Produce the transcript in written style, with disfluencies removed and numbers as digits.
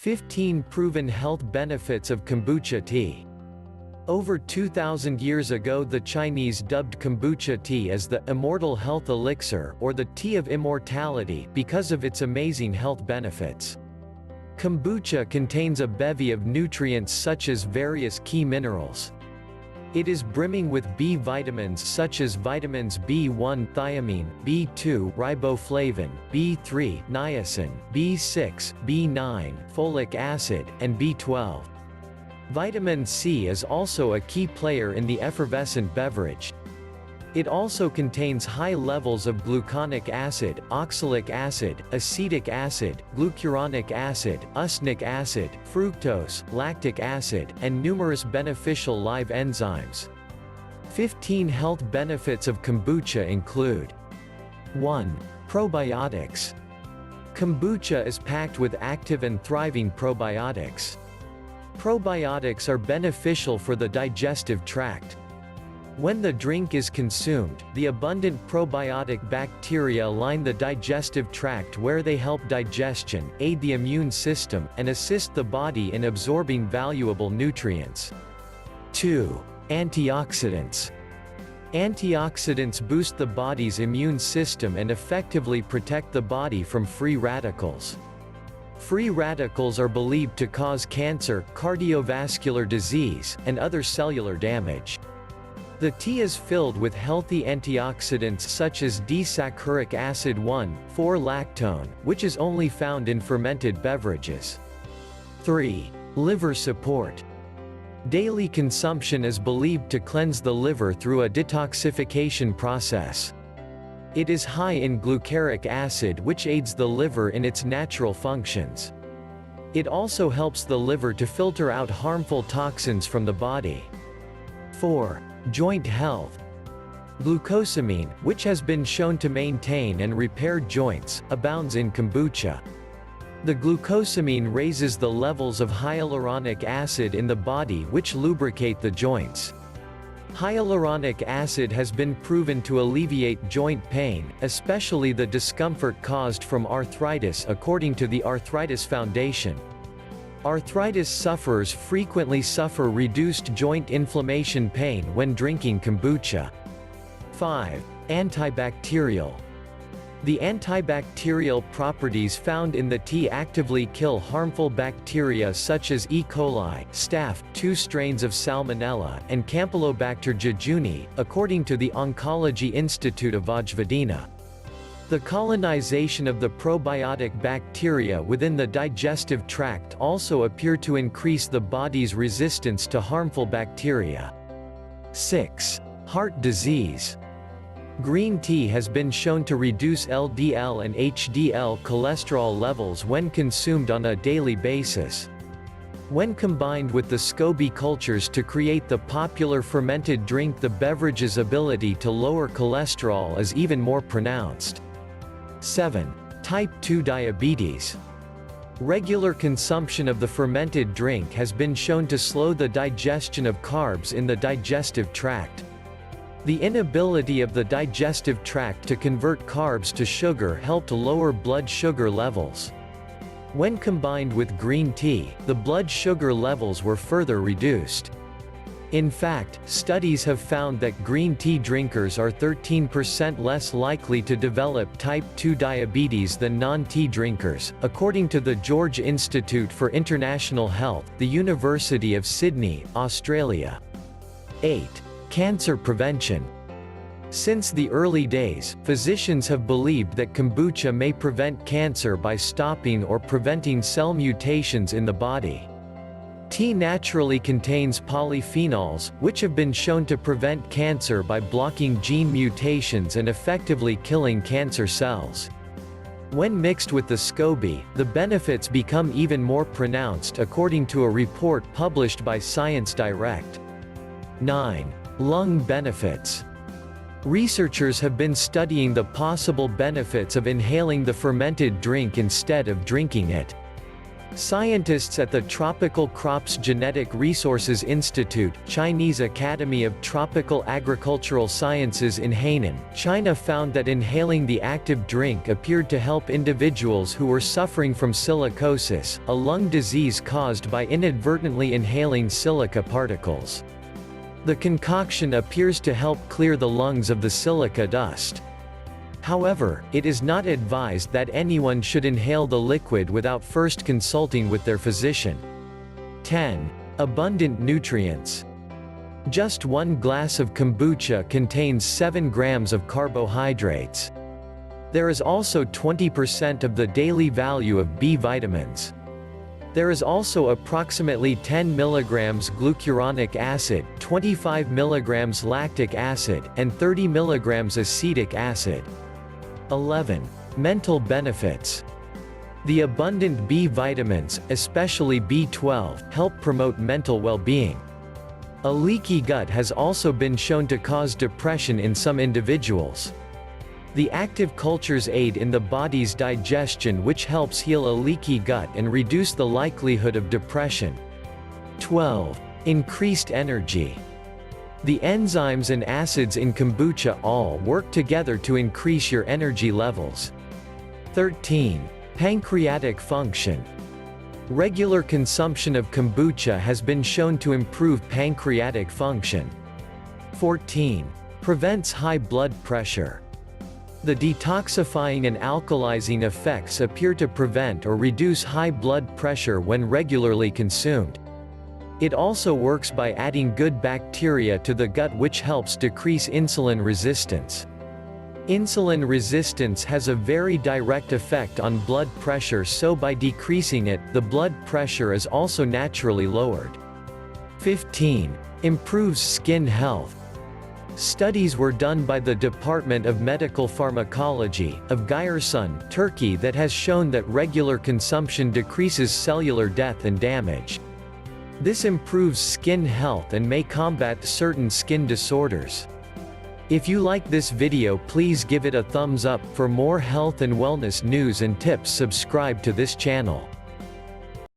15 Proven Health Benefits of Kombucha Tea. Over 2,000 years ago, the Chinese dubbed kombucha tea as the Immortal Health Elixir, or the tea of immortality, because of its amazing health benefits. Kombucha contains a bevy of nutrients such as various key minerals. It is brimming with B vitamins such as vitamins B1 thiamine, B2 riboflavin, B3 niacin, B6, B9 folic acid, and B12. Vitamin C is also a key player in the effervescent beverage. It also contains high levels of gluconic acid, oxalic acid, acetic acid, glucuronic acid, usnic acid, fructose, lactic acid, and numerous beneficial live enzymes. 15 health benefits of kombucha include: 1. Probiotics. Kombucha is packed with active and thriving probiotics. Probiotics are beneficial for the digestive tract. When the drink is consumed, the abundant probiotic bacteria line the digestive tract where they help digestion, aid the immune system, and assist the body in absorbing valuable nutrients. 2. Antioxidants. Antioxidants boost the body's immune system and effectively protect the body from free radicals. Free radicals are believed to cause cancer, cardiovascular disease, and other cellular damage. The tea is filled with healthy antioxidants such as D-saccharic acid 1,4-lactone, which is only found in fermented beverages. 3. Liver support. Daily consumption is believed to cleanse the liver through a detoxification process. It is high in glucuronic acid, which aids the liver in its natural functions. It also helps the liver to filter out harmful toxins from the body. 4. Joint health. Glucosamine, which has been shown to maintain and repair joints, abounds in kombucha. The glucosamine raises the levels of hyaluronic acid in the body, which lubricate the joints. Hyaluronic acid has been proven to alleviate joint pain, especially the discomfort caused from arthritis, according to the Arthritis Foundation. Arthritis sufferers frequently suffer reduced joint inflammation pain when drinking kombucha. 5. Antibacterial. The antibacterial properties found in the tea actively kill harmful bacteria such as E. coli, staph, 2 strains of Salmonella, and Campylobacter jejuni, according to the Oncology Institute of Vojvodina. The colonization of the probiotic bacteria within the digestive tract also appear to increase the body's resistance to harmful bacteria. 6. Heart disease. Green tea has been shown to reduce LDL and HDL cholesterol levels when consumed on a daily basis. When combined with the SCOBY cultures to create the popular fermented drink, the beverage's ability to lower cholesterol is even more pronounced. 7. Type 2 diabetes. Regular consumption of the fermented drink has been shown to slow the digestion of carbs in the digestive tract. The inability of the digestive tract to convert carbs to sugar helped lower blood sugar levels. When combined with green tea, the blood sugar levels were further reduced. In fact, studies have found that green tea drinkers are 13% less likely to develop type 2 diabetes than non-tea drinkers, according to the George Institute for International Health, the University of Sydney, Australia. 8. Cancer prevention. Since the early days, physicians have believed that kombucha may prevent cancer by stopping or preventing cell mutations in the body. Tea naturally contains polyphenols, which have been shown to prevent cancer by blocking gene mutations and effectively killing cancer cells. When mixed with the SCOBY, the benefits become even more pronounced, according to a report published by Science Direct. 9. Lung benefits. Researchers have been studying the possible benefits of inhaling the fermented drink instead of drinking it. Scientists at the Tropical Crops Genetic Resources Institute, Chinese Academy of Tropical Agricultural Sciences in Hainan, China found that inhaling the active drink appeared to help individuals who were suffering from silicosis, a lung disease caused by inadvertently inhaling silica particles. The concoction appears to help clear the lungs of the silica dust. However, it is not advised that anyone should inhale the liquid without first consulting with their physician. 10. Abundant nutrients. Just 1 glass of kombucha contains 7 grams of carbohydrates. There is also 20% of the daily value of B vitamins. There is also approximately 10 mg glucuronic acid, 25 mg lactic acid, and 30 mg acetic acid. 11. Mental benefits. The abundant B vitamins, especially B12, help promote mental well-being. A leaky gut has also been shown to cause depression in some individuals. The active cultures aid in the body's digestion, which helps heal a leaky gut and reduce the likelihood of depression. 12. Increased energy. The enzymes and acids in kombucha all work together to increase your energy levels. 13. Pancreatic function. Regular consumption of kombucha has been shown to improve pancreatic function. 14. Prevents high blood pressure. The detoxifying and alkalizing effects appear to prevent or reduce high blood pressure when regularly consumed. It also works by adding good bacteria to the gut, which helps decrease insulin resistance. Insulin resistance has a very direct effect on blood pressure, so by decreasing it, the blood pressure is also naturally lowered. 15. Improves skin health. Studies were done by the Department of Medical Pharmacology, of Giresun, Turkey, that has shown that regular consumption decreases cellular death and damage. This improves skin health and may combat certain skin disorders. If you like this video, please give it a thumbs up. For more health and wellness news and tips, subscribe to this channel.